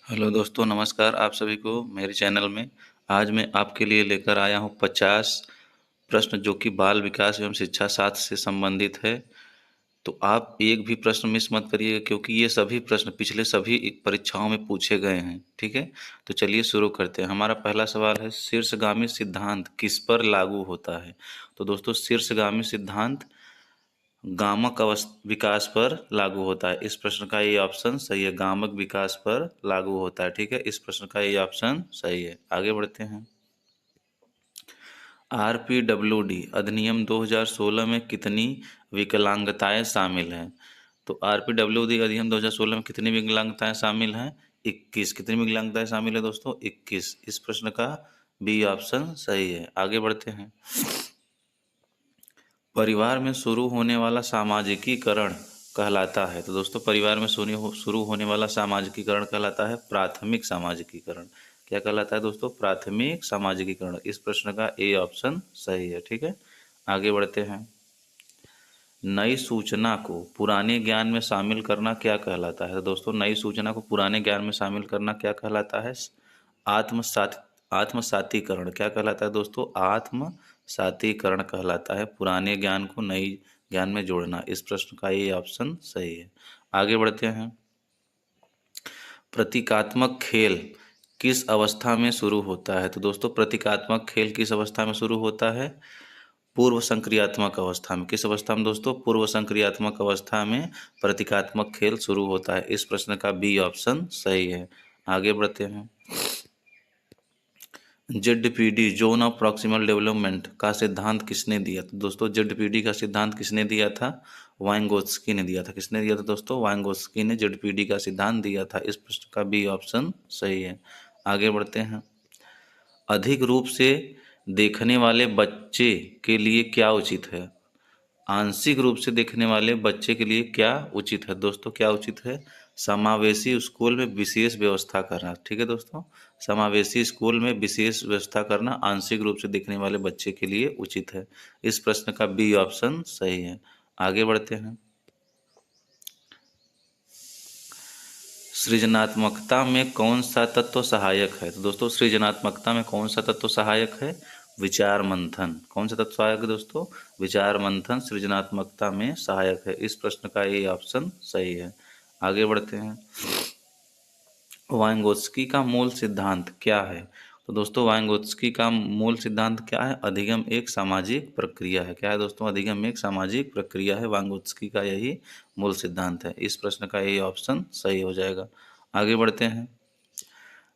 Hello दोस्तों, नमस्कार आप सभी को मेरे चैनल में। आज मैं आपके लिए लेकर आया हूँ 50 प्रश्न जो कि बाल विकास एवं शिक्षा शास्त्र से संबंधित है। तो आप एक भी प्रश्न मिस मत करिएगा क्योंकि ये सभी प्रश्न पिछले सभी परीक्षाओं में पूछे गए हैं, ठीक है? तो चलिए शुरू करते हैं। हमारा पहला सवाल है, शीर्षगामी सिद्धांत किस पर लागू होता है? तो दोस्तों, शीर्षगामी सिद्धांत गामक विकास पर लागू होता है। इस प्रश्न का ये ऑप्शन सही है, गामक विकास पर लागू होता है, ठीक है? इस प्रश्न का ये ऑप्शन सही है। आगे बढ़ते हैं। आरपीडब्ल्यूडी अधिनियम 2016 में कितनी विकलांगताएं शामिल हैं? तो आरपीडब्ल्यूडी अधिनियम 2016 में कितनी विकलांगताएं शामिल हैं? 21। कितनी विकलांगताएं शामिल है दोस्तों? 21। इस प्रश्न का बी ऑप्शन सही है। आगे बढ़ते हैं। परिवार में शुरू होने वाला सामाजिकीकरण कहलाता है। तो दोस्तों, परिवार में शुरू होने वाला सामाजिकीकरण कहलाता है प्राथमिक सामाजिकीकरण। क्या कहलाता है दोस्तों? प्राथमिक सामाजिकीकरण। इस प्रश्न का ए ऑप्शन सही है, ठीक है? आगे बढ़ते हैं। नई सूचना को पुराने ज्ञान में शामिल करना क्या कहलाता है? तो दोस्तों, नई सूचना को पुराने ज्ञान में शामिल करना क्या कहलाता है? आत्मसात आत्मसातीकरण। क्या कहलाता है दोस्तों? आत्मसातीकरण कहलाता है पुराने ज्ञान को नई ज्ञान में जोड़ना। इस प्रश्न का ये ऑप्शन सही है। आगे बढ़ते हैं। प्रतीकात्मक खेल किस अवस्था में शुरू होता है? तो दोस्तों, प्रतीकात्मक खेल किस अवस्था में शुरू होता है? पूर्व संक्रियात्मक अवस्था में। किस अवस्था में दोस्तों? पूर्व संक्रियात्मक अवस्था में प्रतीकात्मक खेल शुरू होता है। इस प्रश्न का बी ऑप्शन सही है। आगे बढ़ते हैं। ZPD zone of proximal development का सिद्धांत किसने दिया? तो दोस्तों, जेडपीडी का सिद्धांत किसने दिया था? वाइंगोत्स्की ने दिया था। किसने दिया था दोस्तों? वाइंगोत्स्की ने जेडपीडी का सिद्धांत दिया था। इस प्रश्न का बी ऑप्शन सही है। आगे बढ़ते हैं। अधिक रूप से देखने वाले बच्चे के लिए क्या उचित है? आंशिक रूप से देखने वाले बच्चे के लिए क्या उचित है दोस्तों? क्या उचित है? समावेशी स्कूल में विशेष व्यवस्था करना, ठीक है दोस्तों? समावेशी स्कूल में विशेष व्यवस्था करना आंशिक रूप से देखने वाले बच्चे के लिए उचित है। इस प्रश्न का बी ऑप्शन सही है। आगे बढ़ते हैं। सृजनात्मकता में कौन सा तत्व सहायक है? तो दोस्तों, सृजनात्मकता में कौन सा तत्व सहायक है? विचार मंथन। कौन सा तत्व सहायक है दोस्तों? विचार मंथन सृजनात्मकता में सहायक है। इस प्रश्न का ये ऑप्शन सही है। आगे बढ़ते हैं। वाइंगोत्स्की का मूल सिद्धांत क्या है? तो दोस्तों, वाइंगोत्स्की का मूल सिद्धांत क्या है? अधिगम एक सामाजिक प्रक्रिया है। क्या है दोस्तों? अधिगम एक सामाजिक प्रक्रिया है। वाइंगोत्स्की का यही मूल सिद्धांत है। इस प्रश्न का ये ऑप्शन सही हो जाएगा। आगे बढ़ते हैं।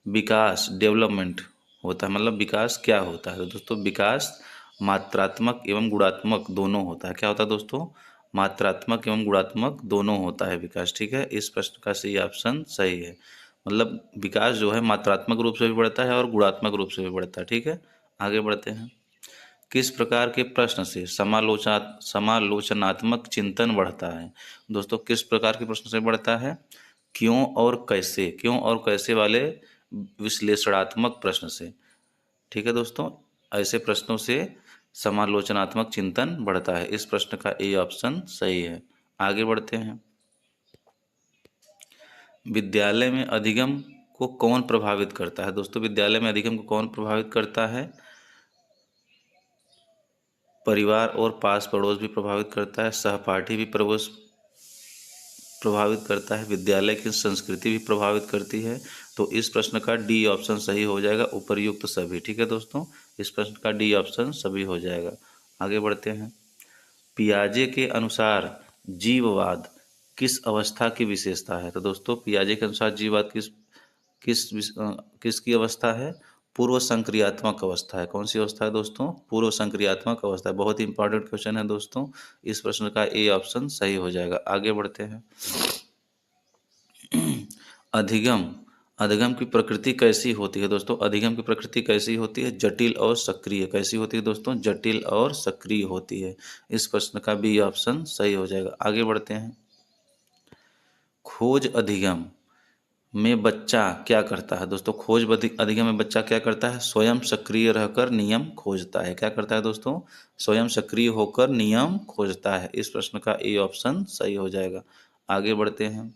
विकास डेवलपमेंट होता है, मतलब विकास क्या होता है? तो दोस्तों, विकास मात्रात्मक एवं गुणात्मक दोनों होता है। क्या होता है दोस्तों? मात्रात्मक एवं गुणात्मक दोनों होता है विकास, ठीक है? इस प्रश्न का सही ऑप्शन सही है। मतलब विकास जो है मात्रात्मक रूप से भी बढ़ता है और गुणात्मक रूप से भी बढ़ता है, ठीक है? आगे बढ़ते हैं। किस प्रकार के प्रश्न से समालोचनात्मक चिंतन बढ़ता है? दोस्तों, किस प्रकार के प्रश्न से बढ़ता है? क्यों और कैसे वाले विश्लेषणात्मक प्रश्न से, ठीक है दोस्तों? ऐसे प्रश्नों से समालोचनात्मक चिंतन बढ़ता है। इस प्रश्न का ए ऑप्शन सही है। आगे बढ़ते हैं। विद्यालय में अधिगम को कौन प्रभावित करता है? दोस्तों, विद्यालय में अधिगम को कौन प्रभावित करता है? परिवार और पास पड़ोस भी प्रभावित करता है, सहपाठी भी प्रभावित करता है, विद्यालय की संस्कृति भी प्रभावित करती है। तो इस प्रश्न का डी ऑप्शन सही हो जाएगा, उपर्युक्त सभी, ठीक है दोस्तों? इस प्रश्न का डी ऑप्शन सभी हो जाएगा। आगे बढ़ते हैं। पियाजे के अनुसार जीववाद किस अवस्था की विशेषता है? तो दोस्तों, पियाजे के अनुसार जीववाद किसकी अवस्था है? पूर्व संक्रियात्मक अवस्था है। कौन सी अवस्था है दोस्तों? पूर्व संक्रियात्मक अवस्था है। बहुत ही इंपॉर्टेंट क्वेश्चन है दोस्तों। इस प्रश्न का ए ऑप्शन सही हो जाएगा। आगे बढ़ते हैं। अधिगम अधिगम की प्रकृति कैसी होती है दोस्तों? अधिगम की प्रकृति कैसी होती है? जटिल और सक्रिय। कैसी होती है दोस्तों? जटिल और सक्रिय होती है। इस प्रश्न का बी ऑप्शन सही हो जाएगा। आगे बढ़ते हैं। खोज अधिगम में बच्चा क्या करता है दोस्तों? अधिगम में बच्चा क्या करता है? स्वयं सक्रिय रहकर नियम खोजता है। क्या करता है दोस्तों? स्वयं सक्रिय होकर नियम खोजता है। इस प्रश्न का ए ऑप्शन सही हो जाएगा। आगे बढ़ते हैं।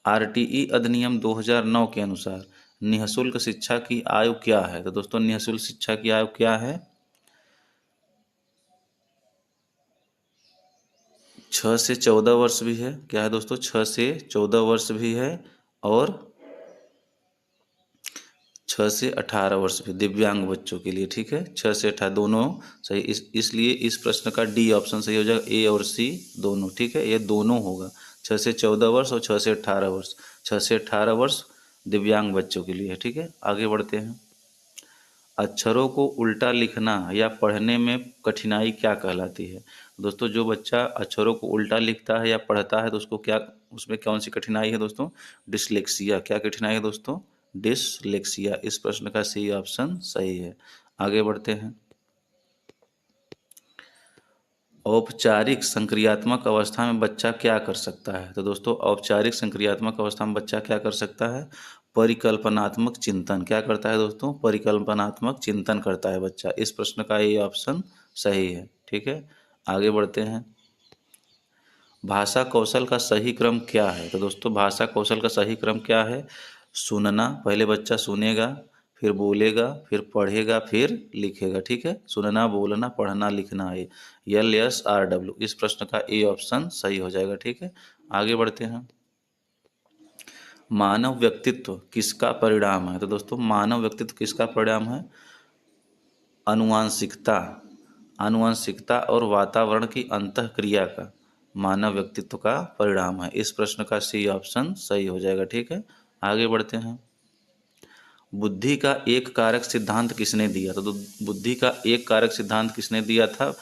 आरटीई अधिनियम 2009 के अनुसार निःशुल्क शिक्षा की आयु क्या है? तो दोस्तों निःशुल्क शिक्षा की आयु क्या है? 6 से 14 वर्ष भी है। क्या है दोस्तों? 6 से 14 वर्ष भी है और 6 से 18 वर्ष भी दिव्यांग बच्चों के लिए। ठीक है, 6 से 18 दोनों सही। इसलिए इस प्रश्न का डी ऑप्शन सही हो जाएगा, ए और सी दोनों। ठीक है, ये दोनों होगा, 6 से 14 वर्ष और 6 से 18 वर्ष। 6 से 18 वर्ष दिव्यांग बच्चों के लिए है। ठीक है, आगे बढ़ते हैं। अक्षरों को उल्टा लिखना या पढ़ने में कठिनाई क्या कहलाती है? दोस्तों जो बच्चा अक्षरों को उल्टा लिखता है या पढ़ता है तो उसको क्या, उसमें कौन सी कठिनाई है दोस्तों? डिसलेक्सिया। क्या कठिनाई है दोस्तों? डिसलेक्सिया। इस प्रश्न का सी ऑप्शन सही है। आगे बढ़ते हैं। औपचारिक संक्रियात्मक अवस्था में बच्चा क्या कर सकता है? तो दोस्तों औपचारिक संक्रियात्मक अवस्था में बच्चा क्या कर सकता है? परिकल्पनात्मक चिंतन। क्या करता है दोस्तों? परिकल्पनात्मक चिंतन करता है बच्चा। इस प्रश्न का ये ऑप्शन सही है। ठीक है, आगे बढ़ते हैं। भाषा कौशल का सही क्रम क्या है? तो दोस्तों भाषा कौशल का सही क्रम क्या है? सुनना, पहले बच्चा सुनेगा, फिर बोलेगा, फिर पढ़ेगा, फिर लिखेगा। ठीक है, सुनना, बोलना, पढ़ना, लिखना है LSRW। इस प्रश्न का ए ऑप्शन सही हो जाएगा। ठीक है, आगे बढ़ते हैं। मानव व्यक्तित्व किसका परिणाम है? तो दोस्तों मानव व्यक्तित्व किसका परिणाम है? अनुवांशिकता, आनुवंशिकता और वातावरण की अंतःक्रिया का मानव व्यक्तित्व का परिणाम है। इस प्रश्न का सी ऑप्शन सही हो जाएगा। ठीक है, आगे बढ़ते हैं। बुद्धि का एक कारक सिद्धांत किसने दिया? तो बुद्धि का एक कारक सिद्धांत किसने दिया था?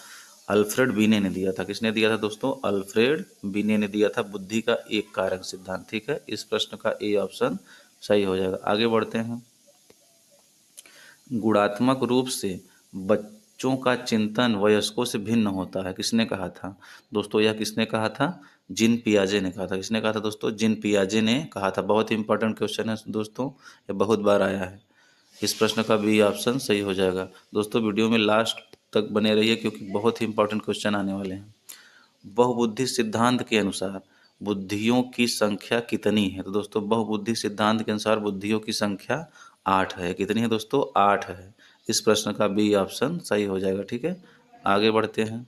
अल्फ्रेड बीने ने दिया था। किसने दिया था दोस्तों? अल्फ्रेड बीने ने दिया था बुद्धि का एक कारक सिद्धांत। ठीक है, इस प्रश्न का ए ऑप्शन सही हो जाएगा। आगे बढ़ते हैं। गुणात्मक रूप से बच्चों का चिंतन वयस्कों से भिन्न होता है, किसने कहा था? दोस्तों यह किसने कहा था? जिन पियाजे ने कहा था। किसने कहा था दोस्तों? जिन पियाजे ने कहा था। बहुत ही इंपॉर्टेंट क्वेश्चन है दोस्तों, ये बहुत बार आया है। इस प्रश्न का बी ऑप्शन सही हो जाएगा। दोस्तों वीडियो में लास्ट तक बने रहिए क्योंकि बहुत ही इंपॉर्टेंट क्वेश्चन आने वाले हैं। बहुबुद्धि सिद्धांत के अनुसार बुद्धियों की संख्या कितनी है? तो दोस्तों बहुबुद्धि सिद्धांत के अनुसार बुद्धियों की संख्या 8 है। कितनी है दोस्तों? 8 है। इस प्रश्न का बी ऑप्शन सही हो जाएगा। ठीक है, आगे बढ़ते हैं।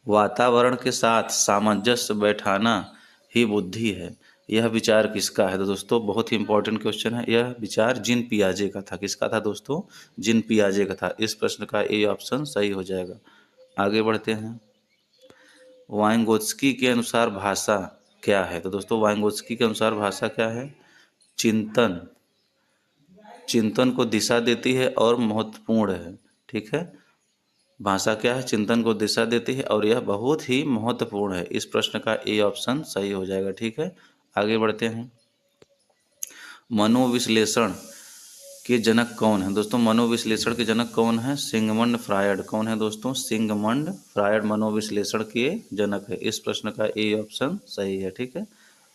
वातावरण के साथ सामंजस्य बैठाना ही बुद्धि है, यह विचार किसका है? तो दोस्तों बहुत ही इंपॉर्टेंट क्वेश्चन है। यह विचार जिन पियाजे का था। किसका था दोस्तों? जिन पियाजे का था। इस प्रश्न का ए ऑप्शन सही हो जाएगा। आगे बढ़ते हैं। वाइंगोत्स्की के अनुसार भाषा क्या है? तो दोस्तों वाइंगोत्स्की के अनुसार भाषा क्या है? चिंतन, चिंतन को दिशा देती है और महत्वपूर्ण है। ठीक है, भाषा क्या है? चिंतन को दिशा देती है और यह बहुत ही महत्वपूर्ण है। इस प्रश्न का ए ऑप्शन सही हो जाएगा। ठीक है, आगे बढ़ते हैं। मनोविश्लेषण के जनक कौन है? दोस्तों मनोविश्लेषण के जनक कौन है? Sigmund Freud. कौन है दोस्तों? सिगमंड फ्रायड मनोविश्लेषण के जनक है। इस प्रश्न का ए ऑप्शन सही है। ठीक है,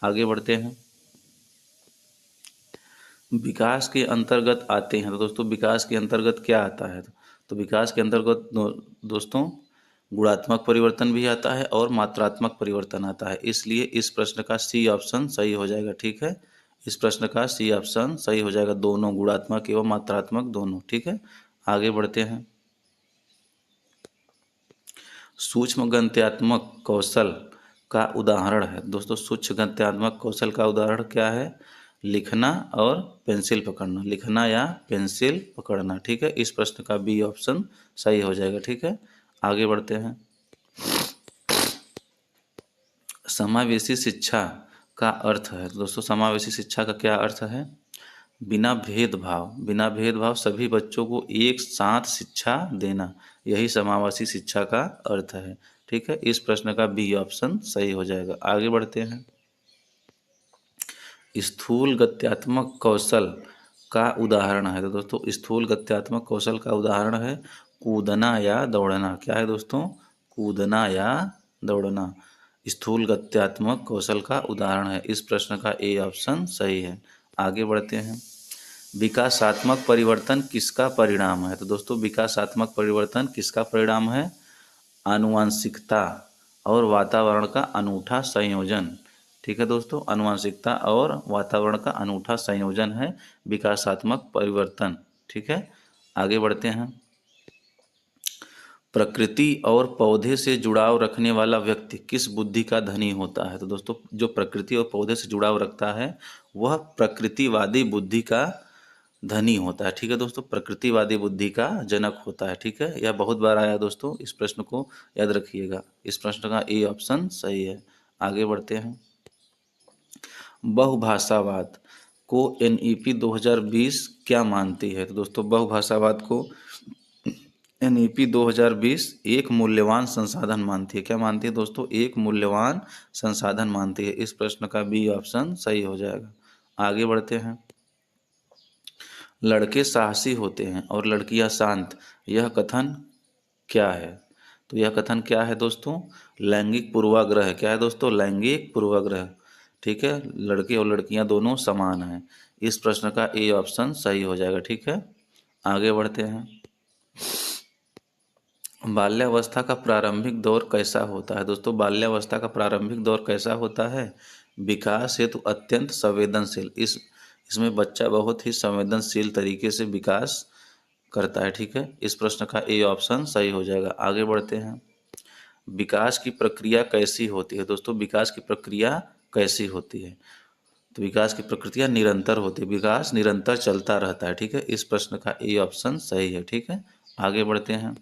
आगे बढ़ते हैं। विकास के अंतर्गत आते हैं। तो दोस्तों विकास के अंतर्गत क्या आता है? तो विकास के अंतर्गत दोस्तों गुणात्मक परिवर्तन भी आता है और मात्रात्मक परिवर्तन आता है। इसलिए इस प्रश्न का सी ऑप्शन सही हो जाएगा। ठीक है, इस प्रश्न का सी ऑप्शन सही हो जाएगा, दोनों गुणात्मक एवं मात्रात्मक दोनों। ठीक है, आगे बढ़ते हैं। सूक्ष्म गणितात्मक कौशल का उदाहरण है। दोस्तों सूक्ष्म गणितात्मक कौशल का उदाहरण क्या है? लिखना और पेंसिल पकड़ना, लिखना या पेंसिल पकड़ना। ठीक है, इस प्रश्न का बी ऑप्शन सही हो जाएगा। ठीक है, आगे बढ़ते हैं। समावेशी शिक्षा का अर्थ है। तो दोस्तों समावेशी शिक्षा का क्या अर्थ है? बिना भेदभाव, बिना भेदभाव सभी बच्चों को एक साथ शिक्षा देना, यही समावेशी शिक्षा का अर्थ है। ठीक है, इस प्रश्न का बी ऑप्शन सही हो जाएगा। आगे बढ़ते हैं। स्थूल गत्यात्मक कौशल का उदाहरण है। तो दोस्तों स्थूल गत्यात्मक कौशल का उदाहरण है कूदना या दौड़ना। क्या है दोस्तों? कूदना या दौड़ना स्थूल गत्यात्मक कौशल का उदाहरण है। इस प्रश्न का ए ऑप्शन सही है। आगे बढ़ते हैं। विकासात्मक परिवर्तन किसका परिणाम है? तो दोस्तों विकासात्मक परिवर्तन किसका परिणाम है? आनुवांशिकता और वातावरण का अनूठा संयोजन ठीक है दोस्तों, आनुवंशिकता और वातावरण का अनूठा संयोजन है विकासात्मक परिवर्तन। ठीक है, आगे बढ़ते हैं। प्रकृति और पौधे से जुड़ाव रखने वाला व्यक्ति किस बुद्धि का धनी होता है? तो दोस्तों, जो प्रकृति और पौधे से जुड़ाव रखता है वह प्रकृतिवादी बुद्धि का धनी होता है। ठीक है दोस्तों, प्रकृतिवादी बुद्धि का जनक होता है। ठीक है, यह बहुत बार आया दोस्तों, इस प्रश्न को याद रखिएगा। इस प्रश्न का ए ऑप्शन सही है। आगे बढ़ते हैं। बहुभाषावाद को एनईपी 2020 क्या मानती है? तो दोस्तों, बहुभाषावाद को एनईपी 2020 एक मूल्यवान संसाधन मानती है। क्या मानती है दोस्तों? एक मूल्यवान संसाधन मानती है। इस प्रश्न का बी ऑप्शन सही हो जाएगा। आगे बढ़ते हैं। लड़के साहसी होते हैं और लड़कियां शांत, यह कथन क्या है? तो यह कथन क्या है दोस्तों? लैंगिक पूर्वाग्रह है। क्या है दोस्तों? लैंगिक पूर्वाग्रह। ठीक है, लड़के और लड़कियां दोनों समान हैं। इस प्रश्न का ए ऑप्शन सही हो जाएगा। ठीक है, आगे बढ़ते हैं। बाल्यावस्था का प्रारंभिक दौर कैसा होता है? दोस्तों, बाल्यावस्था का प्रारंभिक दौर कैसा होता है? विकास हेतु अत्यंत संवेदनशील। इसमें बच्चा बहुत ही संवेदनशील तरीके से विकास करता है। ठीक है, इस प्रश्न का ए ऑप्शन सही हो जाएगा। आगे बढ़ते हैं। विकास की प्रक्रिया कैसी होती है? दोस्तों, विकास की प्रक्रिया कैसी होती है? तो विकास की प्रक्रिया निरंतर होती है, विकास निरंतर चलता रहता है। ठीक है, इस प्रश्न का ए ऑप्शन सही है। ठीक है, आगे बढ़ते हैं।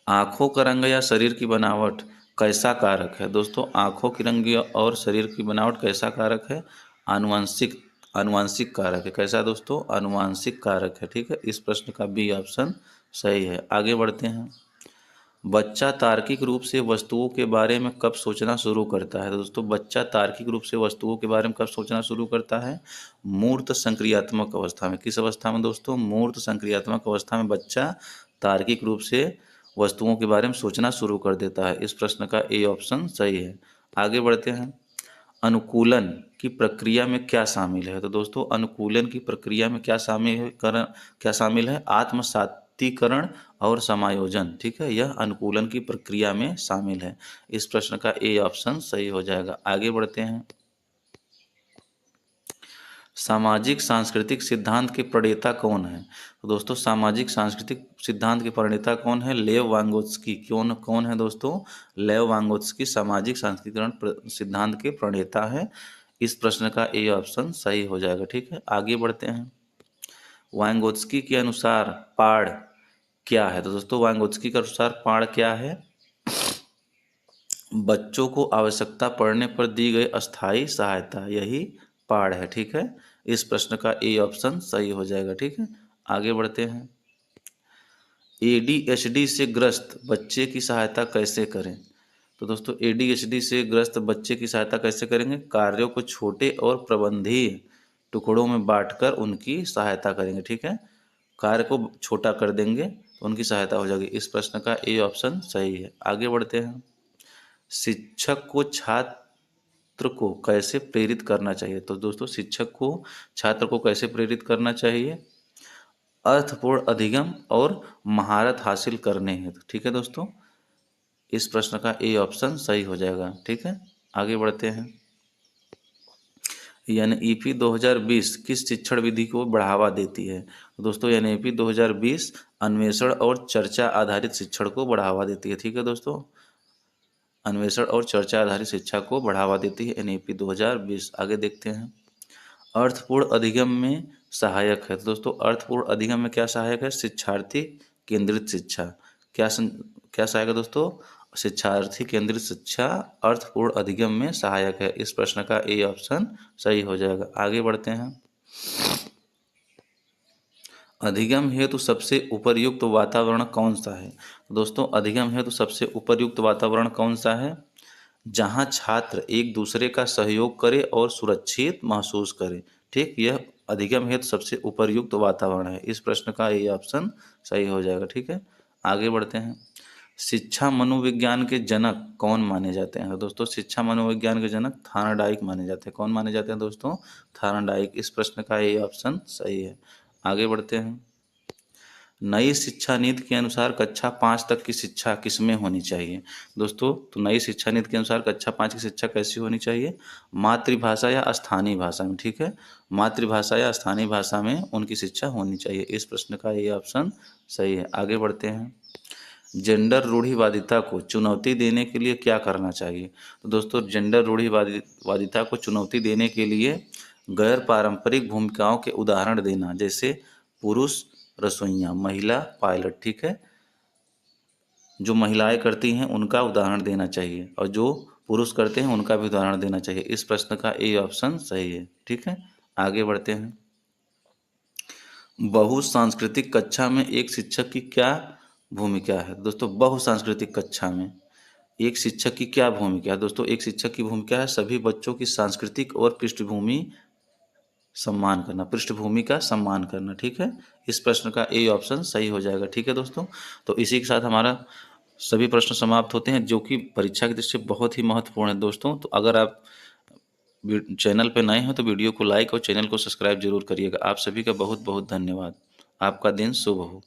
आँखों का रंग या शरीर की बनावट कैसा कारक है? दोस्तों, आँखों की रंग और शरीर की बनावट कैसा कारक है? आनुवंशिक आनुवंशिक कारक है। कैसा दोस्तों? आनुवंशिक कारक है। ठीक है, इस प्रश्न का बी ऑप्शन सही है। आगे बढ़ते हैं। बच्चा तार्किक रूप से वस्तुओं के बारे में कब सोचना शुरू करता है? दोस्तों, बच्चा तार्किक रूप से वस्तुओं के बारे में कब सोचना शुरू करता है? मूर्त संक्रियात्मक अवस्था में। किस अवस्था में दोस्तों? मूर्त संक्रियात्मक अवस्था में बच्चा तार्किक रूप से वस्तुओं के बारे में सोचना शुरू कर देता है। इस प्रश्न का ए ऑप्शन सही है। आगे बढ़ते हैं। अनुकूलन की प्रक्रिया में क्या शामिल है? तो दोस्तों, अनुकूलन की प्रक्रिया में क्या शामिल है? आत्मसातीकरण और समायोजन। ठीक है, यह अनुकूलन की प्रक्रिया में शामिल है। इस प्रश्न का ए ऑप्शन सही हो जाएगा। आगे बढ़ते हैं। सामाजिक सांस्कृतिक सिद्धांत के प्रणेता कौन है? तो दोस्तों, सामाजिक सांस्कृतिक सिद्धांत के प्रणेता कौन है? लेव वांगोत्स्की। कौन कौन है दोस्तों? लेव वांगोत्स्की सामाजिक सांस्कृतिक सिद्धांत के प्रणेता है। इस प्रश्न का ए ऑप्शन सही हो जाएगा। ठीक है, आगे बढ़ते हैं। वांगोत्स्की के अनुसार पाड़ क्या है? तो दोस्तों, वांगोत्स्की के अनुसार पाड़ क्या है? बच्चों को आवश्यकता पड़ने पर दी गई अस्थायी सहायता, यही पाड़ है। ठीक है, इस प्रश्न का ए ऑप्शन सही हो जाएगा। ठीक है, आगे बढ़ते हैं। एडीएचडी से ग्रस्त बच्चे की सहायता कैसे करें? तो दोस्तों, एडीएचडी से ग्रस्त बच्चे की सहायता कैसे करेंगे? कार्यों को छोटे और प्रबंधीय टुकड़ों में बांटकर उनकी सहायता करेंगे। ठीक है, कार्य को छोटा कर देंगे तो उनकी सहायता हो जाएगी। इस प्रश्न का ए ऑप्शन सही है। आगे बढ़ते हैं। शिक्षक को छात्र को कैसे प्रेरित करना चाहिए? तो दोस्तों, शिक्षक को छात्र को कैसे प्रेरित करना चाहिए? अर्थपूर्ण अधिगम और महारत हासिल करने हेतु। ठीक है दोस्तों, इस प्रश्न का ए ऑप्शन सही हो जाएगा। ठीक है, आगे बढ़ते हैं। एनईपी 2020 किस शिक्षण विधि को बढ़ावा देती है? तो दोस्तों, एनईपी 2020 अन्वेषण और चर्चा आधारित शिक्षण को बढ़ावा देती है। ठीक है दोस्तों, अन्वेषण और चर्चा आधारित शिक्षा को बढ़ावा देती है एनईपी 2020। आगे देखते हैं। अर्थपूर्ण अधिगम में सहायक है। तो दोस्तों, अर्थपूर्ण अधिगम में क्या सहायक है? शिक्षार्थी केंद्रित शिक्षा। क्या सहायक है दोस्तों? शिक्षार्थी केंद्रित शिक्षा अर्थपूर्ण अधिगम में सहायक है। इस प्रश्न का ए ऑप्शन सही हो जाएगा। आगे बढ़ते हैं। अधिगम हेतु सबसे उपयुक्त वातावरण कौन सा है? दोस्तों, अधिगम हेतु सबसे उपयुक्त वातावरण कौन सा है? जहां छात्र एक दूसरे का सहयोग करे और सुरक्षित महसूस करे। ठीक, यह अधिगम हेतु सबसे उपयुक्त वातावरण है। इस प्रश्न का ये ऑप्शन सही हो जाएगा। ठीक है, आगे बढ़ते हैं। शिक्षा मनोविज्ञान के जनक कौन माने जाते हैं? तो दोस्तों, शिक्षा मनोविज्ञान के जनक थार्नडाइक माने जाते हैं। कौन माने जाते हैं दोस्तों? थार्नडाइक। इस प्रश्न का ये ऑप्शन सही है। आगे बढ़ते हैं। नई शिक्षा नीति के अनुसार कक्षा 5 तक की शिक्षा किसमें होनी चाहिए? दोस्तों, तो नई शिक्षा नीति के अनुसार कक्षा 5 की शिक्षा कैसी होनी चाहिए? मातृभाषा या स्थानीय भाषा में, ठीक है? मातृभाषा या स्थानीय भाषा में उनकी शिक्षा होनी चाहिए। इस प्रश्न का ये ऑप्शन सही है। आगे बढ़ते हैं। जेंडर रूढ़िवादिता को चुनौती देने के लिए क्या करना चाहिए? तो दोस्तों, जेंडर रूढ़िवादिता को चुनौती देने के लिए गैर पारंपरिक भूमिकाओं के उदाहरण देना, जैसे पुरुष रसोइया, महिला पायलट, ठीक है? जो महिलाएं करती हैं उनका उदाहरण देना चाहिए और जो पुरुष करते हैं उनका भी उदाहरण देना चाहिए। इस प्रश्न का ए ऑप्शन सही है, ठीक है? आगे बढ़ते हैं। बहुसांस्कृतिक कक्षा में एक शिक्षक की क्या भूमिका है? दोस्तों, बहुसांस्कृतिक कक्षा में एक शिक्षक की क्या भूमिका है? दोस्तों, एक शिक्षक की भूमिका है सभी बच्चों की सांस्कृतिक और पृष्ठभूमि का सम्मान करना, ठीक है? इस प्रश्न का ए ऑप्शन सही हो जाएगा, ठीक है दोस्तों? तो इसी के साथ हमारा सभी प्रश्न समाप्त होते हैं, जो कि परीक्षा की दृष्टि से बहुत ही महत्वपूर्ण है दोस्तों। तो अगर आप चैनल पर नए हैं तो वीडियो को लाइक और चैनल को सब्सक्राइब जरूर करिएगा। आप सभी का बहुत बहुत धन्यवाद। आपका दिन शुभ हो।